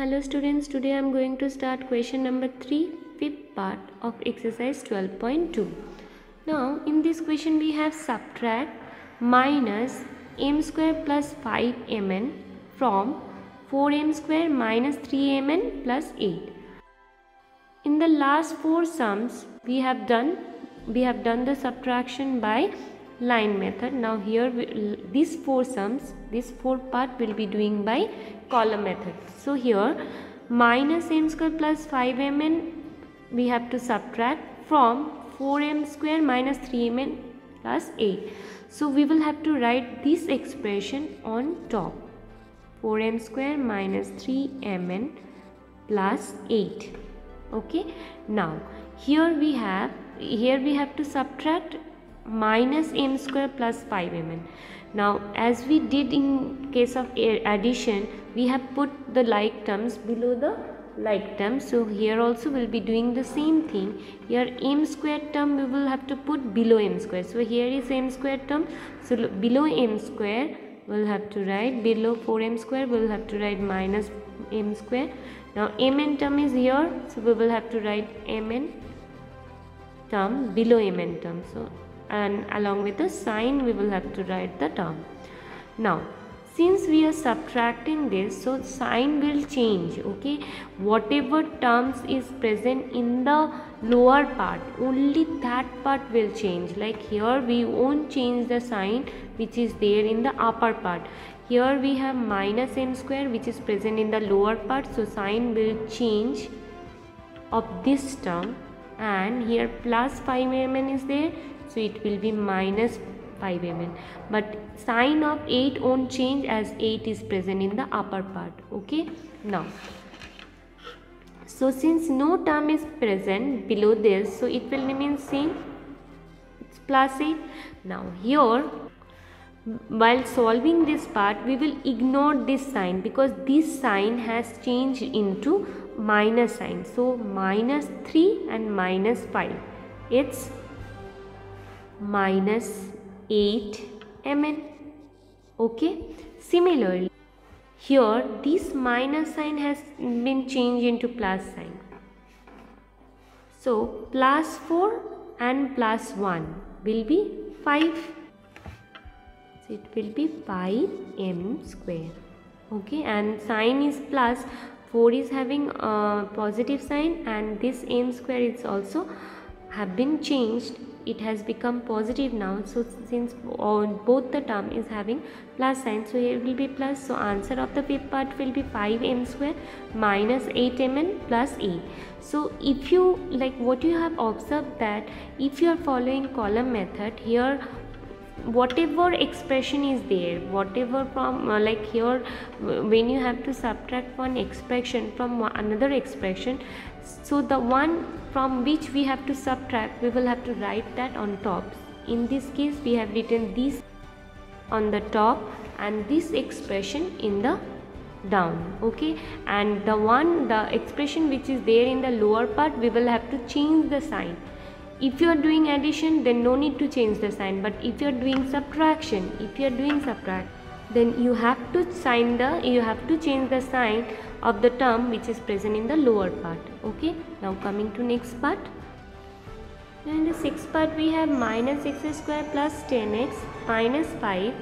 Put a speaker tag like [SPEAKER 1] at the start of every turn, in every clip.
[SPEAKER 1] Hello students, today I am going to start question number 3, fifth part of exercise 12.2. Now in this question we have subtract minus m square plus 5mn from 4m square minus 3mn plus 8. In the last 4 sums we have done the subtraction by line method. Now here these 4 sums, this 4 part will be doing by column method. So here minus m square plus 5mn we have to subtract from 4m square minus 3mn plus 8. So we will have to write this expression on top, 4m square minus 3mn plus 8. Okay, now here we have to subtract minus m square plus 5mn. Now as we did in case of addition, we have put the like terms below the like terms. So here also we will be doing the same thing. Here m square term we will have to put below m square. So here is m square term. So below m square we will have to write, below 4m square we will have to write minus m square. Now mn term is here, so we will have to write mn term below mn term. So and along with the sign we will have to write the term. Now since we are subtracting this, so sign will change. Okay, whatever terms is present in the lower part, only that part will change. Like here we won't change the sign which is there in the upper part. Here we have minus m square which is present in the lower part, so sign will change of this term, and here plus 5mn is there, so it will be minus 5mn, but sign of 8 won't change as 8 is present in the upper part. Okay, now so since no term is present below this, so it will remain same, it's plus 8. Now here while solving this part we will ignore this sign because this sign has changed into minus sign. So minus 3 and minus 5, it's minus 8mn. Okay, similarly here this minus sign has been changed into plus sign. So plus 4 and plus 1 will be 5. So it will be 5m square. Okay, and sign is plus, 4 is having a positive sign, and this m square is also have been changed, it has become positive now. So since both the term is having plus sign, so here will be plus. So answer of the fifth part will be 5m square minus 8mn plus 8. So if you like what you have observed, that if you are following column method, here whatever expression is there, whatever from like here when you have to subtract one expression from another expression, so the one from which we have to subtract, we will have to write that on top. In this case we have written this on the top and this expression in the down. Okay, and the expression which is there in the lower part, we will have to change the sign. If you are doing addition, then no need to change the sign, but if you are doing subtraction, then you have to change the sign of the term which is present in the lower part. Okay, now coming to next part. Now in the sixth part we have minus x square plus 10x minus 5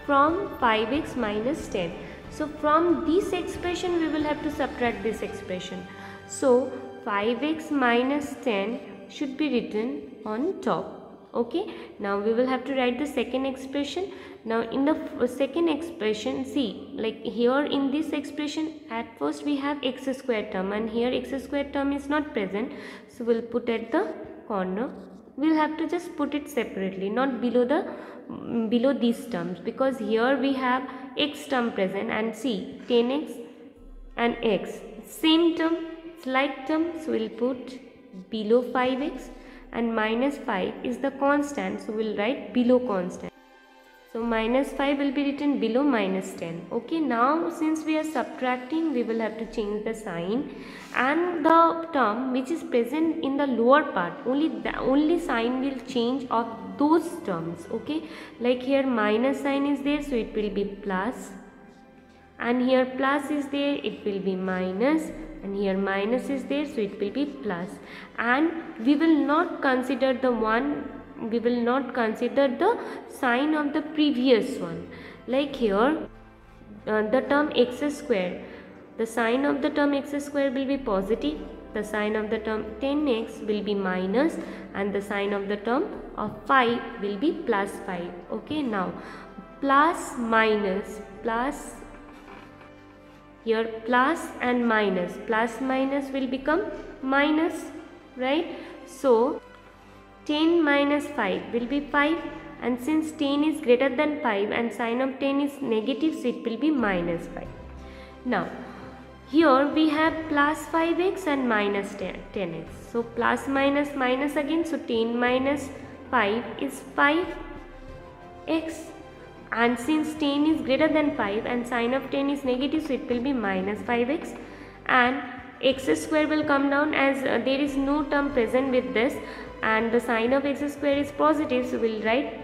[SPEAKER 1] from 5x minus 10. So from this expression we will have to subtract this expression. So 5x minus 10 should be written on top. Okay, now we will have to write the second expression. Now in the second expression, see, like here in this expression at first we have x square term, and here x square term is not present, so we'll put at the corner. We'll have to just put it separately, not below these terms, because here we have x term present, and see 10x and x same term, like term, so we'll put below 5x, and minus 5 is the constant, so we'll write below constant. So minus 5 will be written below minus 10. Okay, now since we are subtracting, we will have to change the sign, and the term which is present in the lower part, only sign will change of those terms. Okay, like here minus sign is there, so it will be plus, and here plus is there, it will be minus, and here minus is there, so it will be plus. And we will not consider the sign of the previous one. Like here the term x square, the sign of the term x square will be positive, the sign of the term 10x will be minus, and the sign of the term of 5 will be plus 5. Okay, now plus minus, plus, here plus and minus, plus minus will become minus, right? So 10 minus 5 will be 5, and since 10 is greater than 5 and sign of 10 is negative, so it will be minus 5. Now here we have plus 5x and minus 10x. So plus minus minus again, so 10 minus 5 is 5x, and since 10 is greater than 5 and sign of 10 is negative, so it will be minus 5x, and x square will come down as there is no term present with this, and the sign of x square is positive, so we will write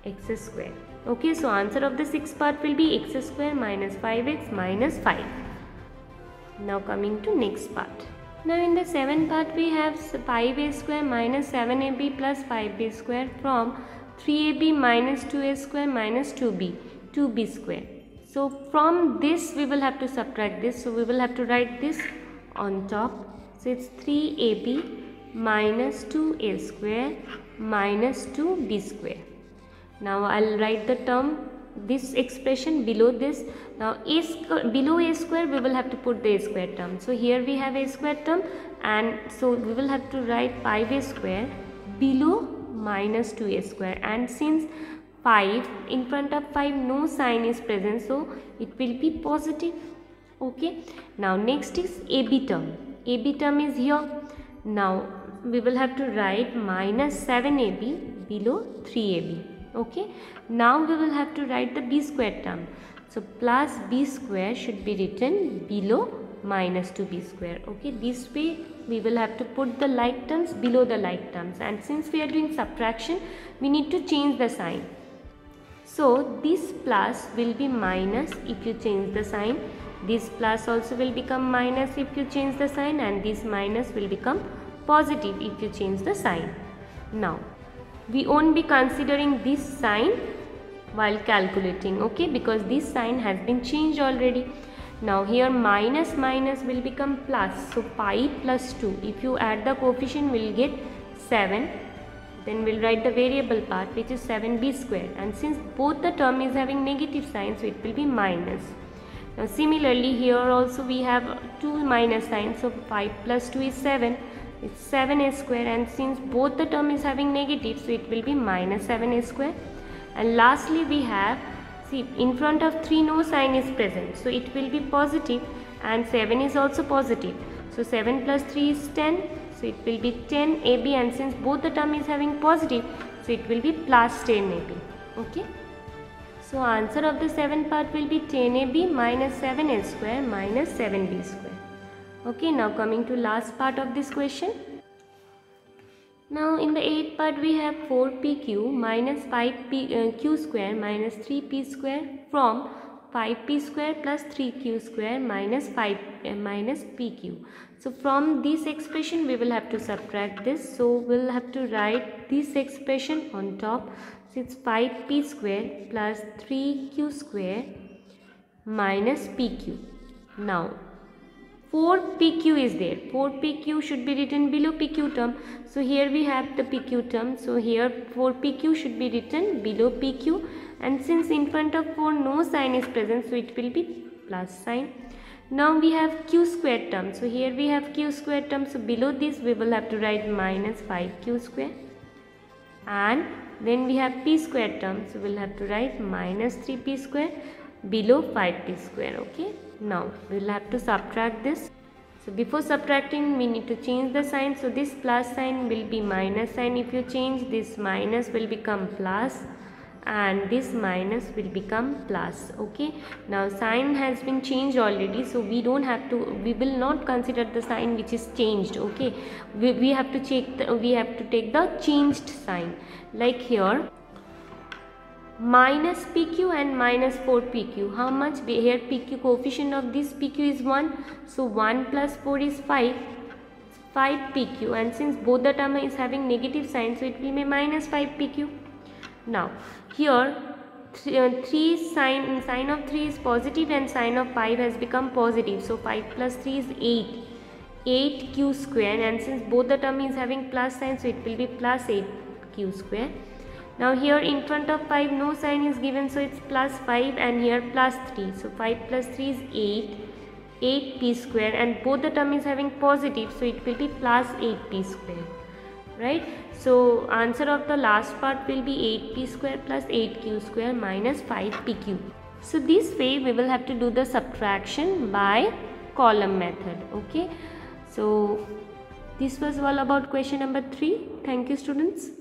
[SPEAKER 1] x square. Okay, so answer of the sixth part will be x square minus 5x minus 5. Now coming to next part. Now in the seventh part we have 5a square minus 7ab plus 5b square from 3ab minus 2a square minus 2b square. So from this we will have to subtract this, so we will have to write this on top. So it's 3ab minus 2a square minus 2b square. Now I'll write the term, this expression below this. Now below a square we will have to put the a square term. So here we have a square term, and so we will have to write 5a square below minus 2a square, and since 5 in front of 5 no sign is present, so it will be positive. Okay, now next is AB term. AB term is here. Now we will have to write minus 7ab below 3ab. Okay, now we will have to write the b square term. So plus b square should be written below minus 2b square. Okay, this way we will have to put the like terms below the like terms, and since we are doing subtraction we need to change the sign. So this plus will be minus if you change the sign, this plus also will become minus if you change the sign, and this minus will become positive if you change the sign. Now we won't be considering this sign while calculating, okay, because this sign has been changed already. Now here minus minus will become plus, so 5 plus 2, if you add the coefficient we will get 7. Then we will write the variable part, which is 7b square, and since both the term is having negative sign, so it will be minus. Now similarly here also we have two minus signs, so 5 plus 2 is 7, it's 7a square, and since both the term is having negative, so it will be minus 7a square. And lastly we have, see, in front of 3 no sign is present, so it will be positive, and 7 is also positive, so 7 plus 3 is 10, so it will be 10ab, and since both the term is having positive, so it will be plus 10ab. Okay, so answer of the 7th part will be 10ab minus 7a square minus 7b square. Okay, now coming to last part of this question. Now in the 8th part we have 4pq minus 5q square minus 3p square from 5p square plus 3q square minus pq. So from this expression we will have to subtract this, so we will have to write this expression on top. So it's 5p square plus 3q square minus pq. Now 4pq is there, 4pq should be written below pq term, so here we have the pq term, so here 4pq should be written below pq, and since in front of 4 no sign is present, so it will be plus sign. Now we have q square term, so here we have q square term, so below this we will have to write minus 5q square, and then we have p square term, so we will have to write minus 3p square below 5p square. Okay, now we will have to subtract this. So before subtracting we need to change the sign, so this plus sign will be minus sign if you change, this minus will become plus, and this minus will become plus. Okay, now sign has been changed already, so we don't have to, we will not consider the sign which is changed. Okay, we have to check we have to take the changed sign. Like here minus PQ and minus 4 PQ. How much? Here PQ, coefficient of this PQ is 1. So 1 plus 4 is 5. 5 PQ, and since both the term is having negative sign, so it will be minus 5 PQ. Now here 3 sign of 3 is positive and sign of 5 has become positive. So 5 plus 3 is 8. 8 Q square, and since both the term is having plus sign, so it will be plus 8 Q square. Now here in front of 5 no sign is given, so it's plus 5, and here plus 3. So 5 plus 3 is 8. 8p square, and both the term is having positive, so it will be plus 8p square, right? So answer of the last part will be 8p square plus 8q square minus 5pq. So this way we will have to do the subtraction by column method. Okay, so this was all about question number 3. Thank you, students.